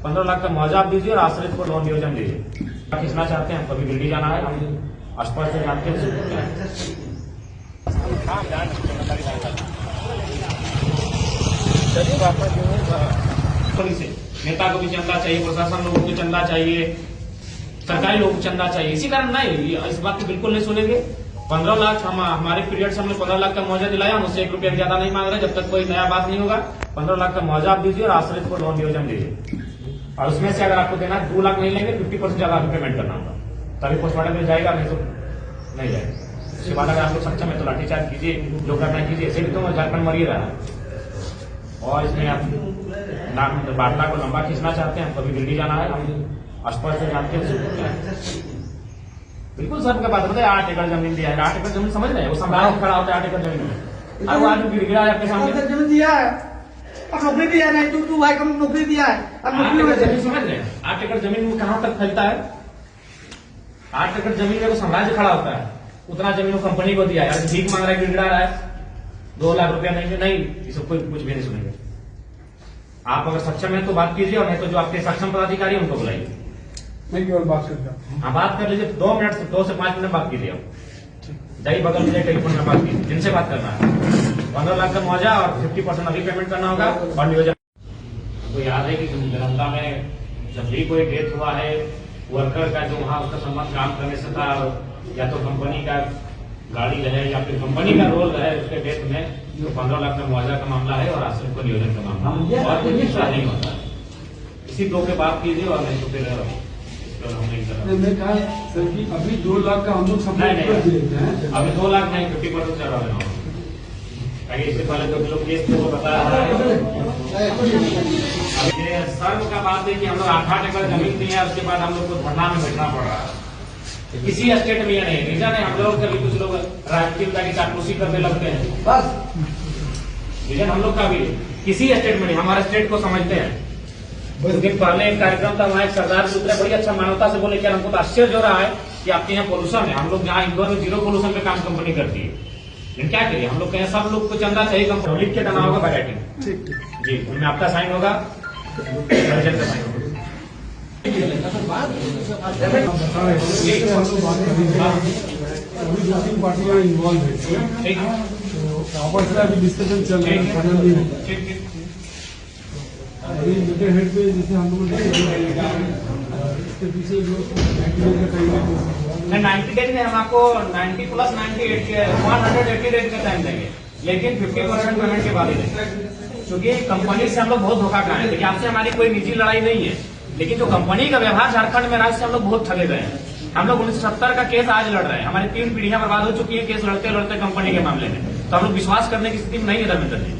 15 लाख का मुआवजा आप दीजिए और आश्रित को लोन नियोजन दीजिए। खींचना चाहते हैं, कभी दिल्ली जाना है, हम स्पष्ट से जानते हैं। नेता को भी चंदा चाहिए, प्रशासन लोगों को चंदा चाहिए, सरकारी लोगों को चंदा चाहिए, इसी कारण नहीं, इस बात को बिल्कुल नहीं सुनेंगे। 15 लाख हमारे पीरियड से हमने 15 लाख का मुआवजा दिलाया, हम उससे 1 रुपया ज्यादा नहीं मांग रहे, जब तक कोई नया बात नहीं होगा। 15 लाख का मुआवजा आप दीजिए और आश्रित को लोन नियोजन दीजिए, और उसमें से अगर आपको देना है 2 लाख नहीं लेंगे, 50% ज्यादा पेमेंट करना होगा, तभी पोस्टमार्टम में जाएगा, नहीं तो नहीं जाएगा। उसके बाद अगर आप लोग सक्षम है तो लाठीचार्ज कीजिए, जो करना कीजिए। ऐसे भी तो झारखंड मर ही रहा है, और इसमें आप वार्ता को लंबा खींचना चाहते हैं, कभी दिल्ली जाना है, हम स्पष्ट से जानते हैं। बिल्कुल सर का बात बताए, 8 एकड़ जमीन दिया है, 8 एकड़ जमीन समझ रहे हैं, वो सम्राट खड़ा होता है 8 एकड़ जमीन में, अब आज गिर गिरा है आपके सामने। जमीन दिया है और नौकरी दिया है, नहीं तू भाई को नौकरी दिया है, अब नौकरी में जमीन समझ रहे हैं, 8 एकड़ जमीन में कहां तक फैलता है? 8 एकड़ जमीन में वो साम्राज्य खड़ा होता है, उतना जमीन वो कंपनी को दिया है, भीख मांग रहा है, गिड़गिड़ा रहा है, 2 लाख रुपया नहीं, ये सब कोई कुछ भी नहीं सुनेंगे। आप अगर सक्षम है तो बात कीजिए, और नहीं तो जो आपके सक्षम पदाधिकारी है उनको बुलाइए। मैं केवल बात करता हूँ, हाँ बात कर लीजिए, 2 मिनट से 2 से 5 मिनट बात कीजिए। आप जाइए बगल में टेलीफोन में बात कीजिए, जिनसे बात करना है। 15 लाख का मुआवजा और 50% अभी पेमेंट करना होगा, और नियोजन। तो याद है कि जनता में जब भी कोई डेथ हुआ है, वर्कर का जो वहाँ उसका संबंध काम करने से था, या तो कंपनी का गाड़ी रहे या फिर कंपनी का रोल रहे उसके डेथ में, तो 15 लाख का मुआवजा का मामला है और आश्रम को नियोजन का मामला, और कुछ दूसरा नहीं होता। इसी 2 के बात कीजिए, और नहीं तो फिर मैं कहा सर कि अभी 2 लाख का हम लोग सब अभी 2 लाख नहीं, 50% ज्यादा देना होगा। इससे पहले तो लोग केस को बताया है। सर्व का बात है कि हम लोग 8 एकड़ जमीन दी है, उसके बाद हम लोग को धरना में बैठना पड़ रहा है। किसी स्टेट में ये नहीं, रीजन है हम लोग कभी कुछ लोग राजनीतिक की चाटलूसी करने लगते हैं, बस रीजन हम लोग का भी किसी स्टेट में नहीं, हमारे स्टेट को समझते हैं। कुछ दिन पहले एक कार्यक्रम था, वहाँ एक सरदार जी उतरे, बड़ी अच्छा मानवता से बोले, क्या हमको तो आश्चर्य हो रहा है कि आपके यहाँ पोल्यूशन है, हम लोग यहाँ इंदौर में 0 पोल्यूशन पे काम कंपनी करती है, लेकिन क्या करिए, हम लोग कहें सब लोग को चंदा चाहिए, कंपनी लिख के देना होगा बैराइटिंग जी, उनमें आपका साइन होगा, का साइन होगा। अभी 2-3 पार्टियां इन्वॉल्व है, आपस में अभी डिस्कशन चल रहा है। अभी मीडिया हेड पे जैसे हम लोग इसके पीछे जो 90 डेज में हम आपको 90 + 98 के 180 डेज का टाइम देंगे, लेकिन 50% पेमेंट के बाद ही देंगे, क्योंकि कंपनी से हम लोग बहुत धोखा खाए। लेकिन आपसे हमारी कोई निजी लड़ाई नहीं है, लेकिन जो कंपनी का व्यवहार झारखंड में राज्य से हम लोग बहुत ठगे गए हैं। हम लोग 1970 का केस आज लड़ रहे हैं, हमारी 3 पीढ़ियां बर्बाद हो चुकी है केस लड़ते लड़ते कंपनी के मामले में, तो हम लोग विश्वास करने की स्थिति में नहीं है। धर्मेंद्र जी,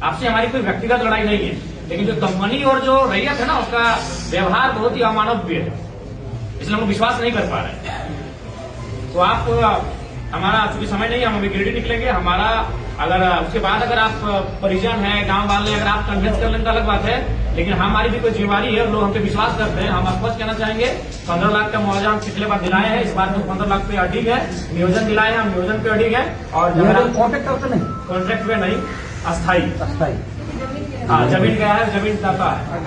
आपसे हमारी कोई व्यक्तिगत लड़ाई नहीं है, लेकिन जो कंपनी और जो रैयत है ना, उसका व्यवहार बहुत ही अमानवीय है, इसलिए हम लोग विश्वास नहीं कर पा रहे हैं। तो आप हमारा चूंकि समय नहीं है, हम अभी गिरडी निकलेंगे, हमारा अगर उसके बाद अगर आप परिजन है, गांव वाले अगर आप कन्विंस कर लें तो अलग बात है, लेकिन हमारी भी कोई जिम्मेवारी है, लोग हम पे विश्वास करते हैं। हम स्पष्ट कहना चाहेंगे, 15 लाख का मुआवजा हम पिछले बार दिलाए हैं, इस बार तो 15 लाख पे अडिग है, नियोजन दिलाए हैं, हम नियोजन पे अडिग है, और कॉन्ट्रैक्ट पे नहीं, अस्थायी हाँ, जमीन गया है, जमीन जाता है।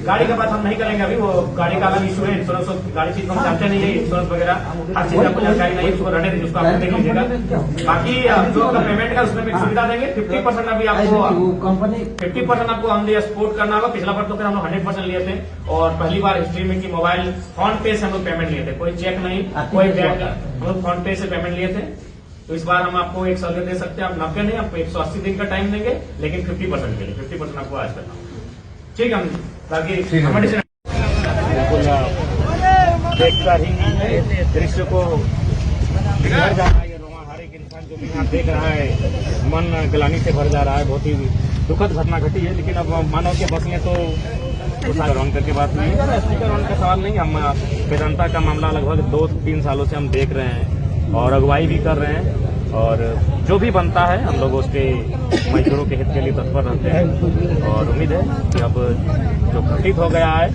गाड़ी का बात हम नहीं करेंगे अभी, वो गाड़ी का अलग इशू है, इंश्योरेंस, गाड़ी चीज हम जानते नहीं है, इंश्योरेंस वगैरह हर चीज आपको जानकारी नहीं है, उसको रहने दीजिए, उसको आप देख लीजिएगा। बाकी जो पेमेंट का उसमें भी सुविधा देंगे, 50% अभी आपको कंपनी 50% आपको ऑन द स्पॉट करना होगा। पिछला बार तो फिर हम लोग 100% लिए थे, और पहली बार हिस्ट्री में की मोबाइल फोन पे से हम लोग पेमेंट लिए थे, कोई चेक नहीं, कोई बैंक, हम लोग फोन पे से पेमेंट लिए थे। तो इस बार हम आपको 1 साल दे सकते हैं, आप 90 नहीं, आपको 180 दिन का टाइम देंगे, लेकिन 50% के लिए 50% आपको आज करना होगा, ठीक है। बाकी देखकर ही दृश्य को बिगड़ जा रहा है, हर एक इंसान जो भी यहाँ देख रहा है मन ग्लानि से भर जा रहा है। बहुत ही दुखद घटना घटी है, लेकिन अब मानव के बस में तो ऑन करके बात नहीं है, स्पीकर ऑन का सवाल नहीं। हम वेदांता का मामला लगभग 2-3 सालों से हम देख रहे हैं और अगुवाई भी कर रहे हैं, और जो भी बनता है हम लोग उसके मजदूरों के हित के लिए तत्पर रहते हैं, और उम्मीद है कि अब जो घटित हो गया है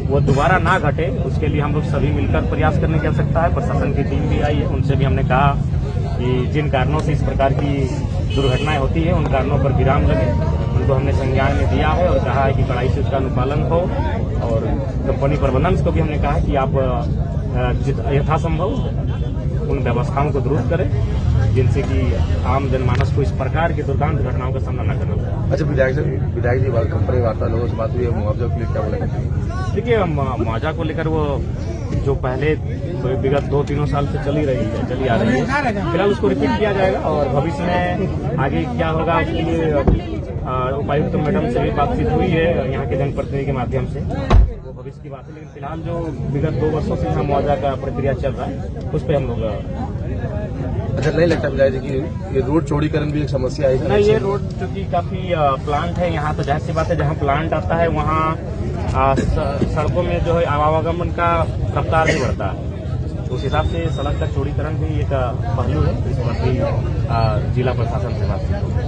वो दोबारा ना घटे, उसके लिए हम लोग सभी मिलकर प्रयास करने की आवश्यकता है। प्रशासन की टीम भी आई है, उनसे भी हमने कहा कि जिन कारणों से इस प्रकार की दुर्घटनाएं होती है उन कारणों पर विराम लगे, उनको हमने संज्ञान में दिया है और कहा है कि कड़ाई से उसका अनुपालन हो। और कंपनी प्रबंधन को भी हमने कहा कि आप यथासंभव उन व्यवस्थाओं को दुरुस्त करें जिनसे कि आम जनमानस को इस प्रकार की दुर्दांत घटनाओं का सामना न करना पड़े। अच्छा, विधायक जी कंपनी वार्ता लोगों से बात हुई है, मुआवजा के लिए क्या बोला? देखिए, मुआवजा को लेकर वो जो पहले विगत 2-3 साल से चली आ रही है, फिलहाल उसको रिपीट किया जाएगा और भविष्य में आगे क्या होगा उसके लिए उपायुक्त मैडम से भी बातचीत हुई है यहाँ के जनप्रतिनिधि के माध्यम से, वो भविष्य की बात है। लेकिन फिलहाल जो विगत 2 वर्षों से यहाँ मुआवजा का प्रक्रिया चल रहा है उस पर हम लोग। अच्छा, नहीं लगता विधायक जी कि ये रोड चौड़ीकरण भी एक समस्या है? नहीं, ये रोड चूंकि काफी प्लांट है यहाँ, तो जाहिर सी बात है जहाँ प्लांट आता है वहाँ सड़कों में जो है आवागमन का रफ्तार भी बढ़ता है, उस हिसाब से सड़क का चौड़ीकरण भी एक पहलू है। इस पर भी जिला प्रशासन से बातचीत होगी।